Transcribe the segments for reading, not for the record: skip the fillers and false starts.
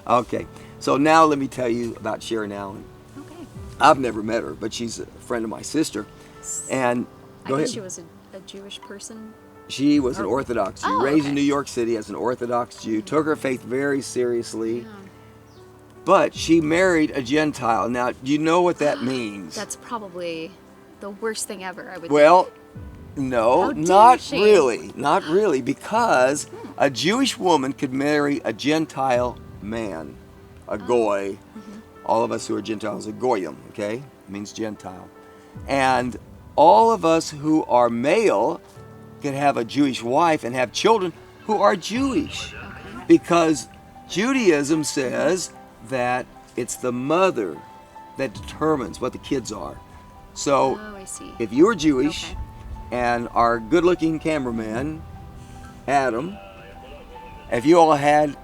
Okay, so now let me tell you about Sharon Allen. Okay. I've never met her, but she's a friend of my sister. And I go guess ahead. she was a Jewish person. She was an Or- Orthodox Jew, Oh, raised in okay. New York City as an Orthodox Jew, took her faith very seriously, Yeah. but she married a Gentile. Now, do you know what that means? That's probably the worst thing ever, I would Well, think. no, How dare not she? really. Not really, because a Jewish woman could marry a Gentile man, a goy. All of us who are Gentiles are goyim, okay? It means Gentile. And all of us who are male could have a Jewish wife and have children who are Jewish. Okay. Because Judaism says that it's the mother that determines what the kids are. So Oh, I see. if you were Jewish Okay. and our good-looking cameraman, Adam, if you all had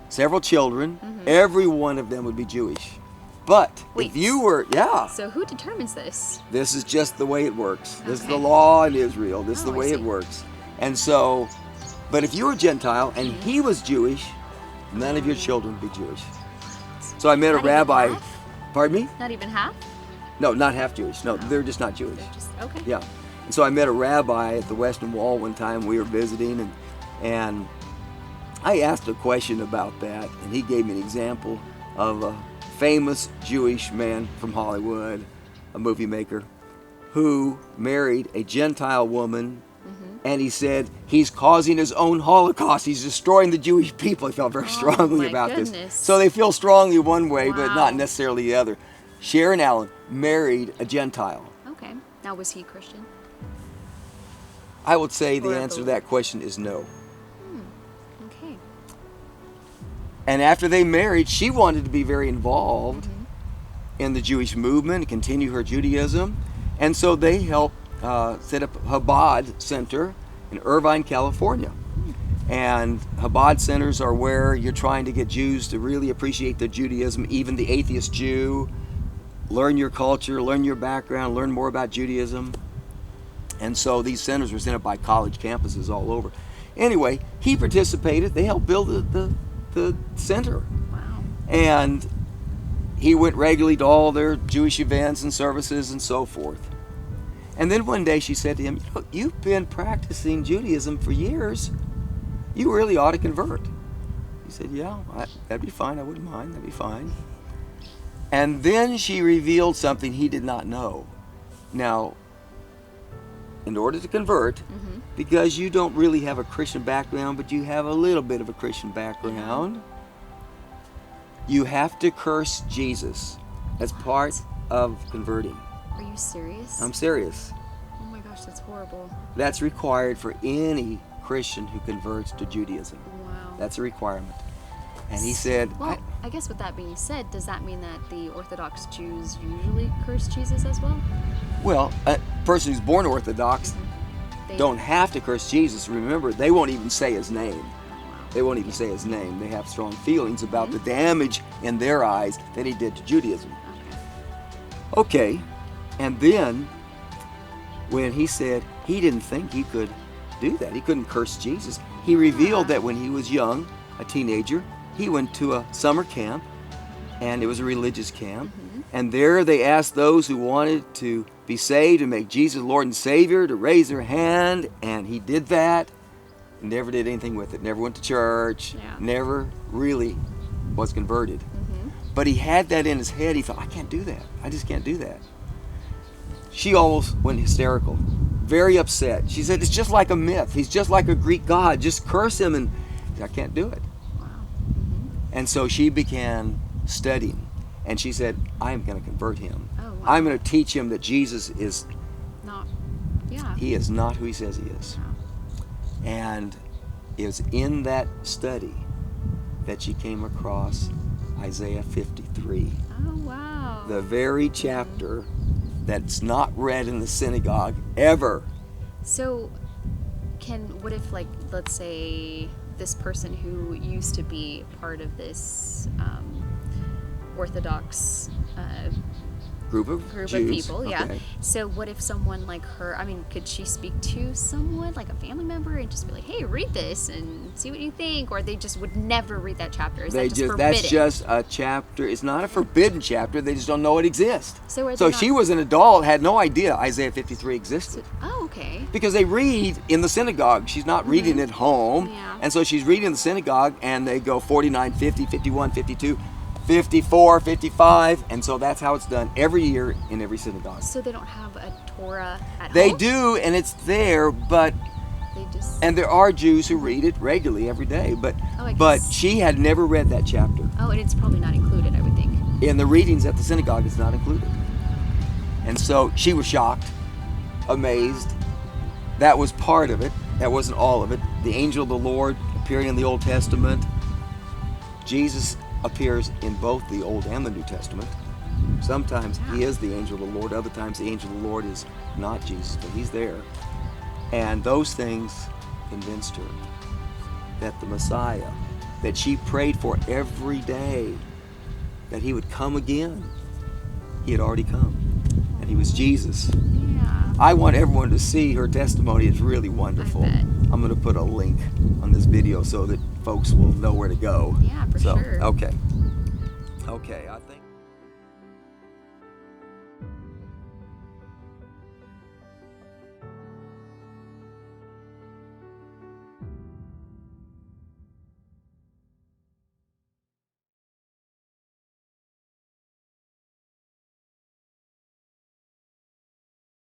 several children, every one of them would be Jewish. But Wait. if you were, So who determines this? this is just the way it works. This is the Okay. law in Israel. This is Oh, the I way it see. works. And so, but if you were Gentile and he was Jewish, none of your children would be Jewish. So I met a Not even rabbi. half? Pardon me? Not even half? No, not half Jewish. No, they're just not Jewish. They're just okay. Yeah. And so I met a rabbi at the Western Wall one time. We were visiting, and I asked a question about that, and he gave me an example of a famous Jewish man from Hollywood, a movie maker, who married a Gentile woman, and he said he's causing his own Holocaust. He's destroying the Jewish people. He felt very strongly my about this. goodness. So they feel strongly one way, but Wow. not necessarily the other. Sharon Allen married a Gentile. Okay. Now, was he Christian? I would say the Or a answer to believer. that question is no. Okay. And after they married, she wanted to be very involved in the Jewish movement and continue her Judaism. And so they helped set up a Chabad Center in Irvine, California. And Chabad centers are where you're trying to get Jews to really appreciate their Judaism, even the atheist Jew. Learn your culture, learn your background, learn more about Judaism. And so these centers were set up by college campuses all over. Anyway, he participated. They helped build the center. Wow. And he went regularly to all their Jewish events and services and so forth. And then one day she said to him, "You know, you've been practicing Judaism for years. You really ought to convert." He said, "Yeah, that'd be fine. I wouldn't mind. That'd be fine." And then she revealed something he did not know. Now, in order to convert, because you don't really have a Christian background, but you have a little bit of a Christian background, you have to curse Jesus as part of converting. Are you serious? I'm serious. Oh my gosh, that's horrible. That's required for any Christian who converts to Judaism. Wow. That's a requirement. And he said, Well, I guess with that being said, does that mean that the Orthodox Jews usually curse Jesus as well? well, a person who's born Orthodox They don't have to curse Jesus. Remember, they won't even say his name. Oh, wow. They won't even say his name. They have strong feelings about the damage in their eyes that he did to Judaism. Okay. Okay, and then when he said he didn't think he could do that, he couldn't curse Jesus, he revealed that when he was young, a teenager, he went to a summer camp, and it was a religious camp, and there they asked those who wanted to be saved and make Jesus Lord and Savior to raise their hand, and he did that, never did anything with it, never went to church, Yeah. never really was converted. But he had that in his head. He thought, I can't do that. I just can't do that. She almost went hysterical, very upset. She said, it's just like a myth. He's just like a Greek god. Just curse him. And he said, I can't do it. Wow. And so she began studying. And she said, I'm going to convert him. Oh, wow. I'm going to teach him that Jesus is, Not. Yeah. he is not who he says he is. Wow. And it was in that study that she came across Isaiah 53. Oh, wow. The very chapter that's not read in the synagogue ever. So, what if, like, let's say this person who used to be part of this Orthodox group of group Jews. of people, yeah. Okay. So what if someone like her, I mean, could she speak to someone, like a family member, and just be like, hey, read this and see what you think? Or they just would never read that chapter? Is that just forbidden? That's just a chapter. It's not a forbidden chapter. They just don't know it exists. So are they So not- she was an adult, had no idea Isaiah 53 existed. Oh, okay. Because they read in the synagogue. She's not reading at home. Yeah. And so she's reading in the synagogue, and they go 49, 50, 51, 52, 54, 55. And so that's how it's done every year in every synagogue. So they don't have a Torah at They home? do, and it's there, but... They just... And there are Jews who read it regularly every day, but Oh, I but guess- she had never read that chapter. Oh, and it's probably not included, I would think. In the readings at the synagogue, it's not included. And so she was shocked, amazed. That was part of it. That wasn't all of it. The angel of the Lord appearing in the Old Testament. Jesus appears in both the Old and the New Testament. Sometimes he is the angel of the Lord. Other times the angel of the Lord is not Jesus, but he's there. And those things convinced her that the Messiah, that she prayed for every day, that he would come again. He had already come. And he was Jesus. Yeah. I want everyone to see her testimony. It's really wonderful. I bet. I'm going to put a link on this video so that folks will know where to go. Yeah, for sure. Okay. Okay, I think...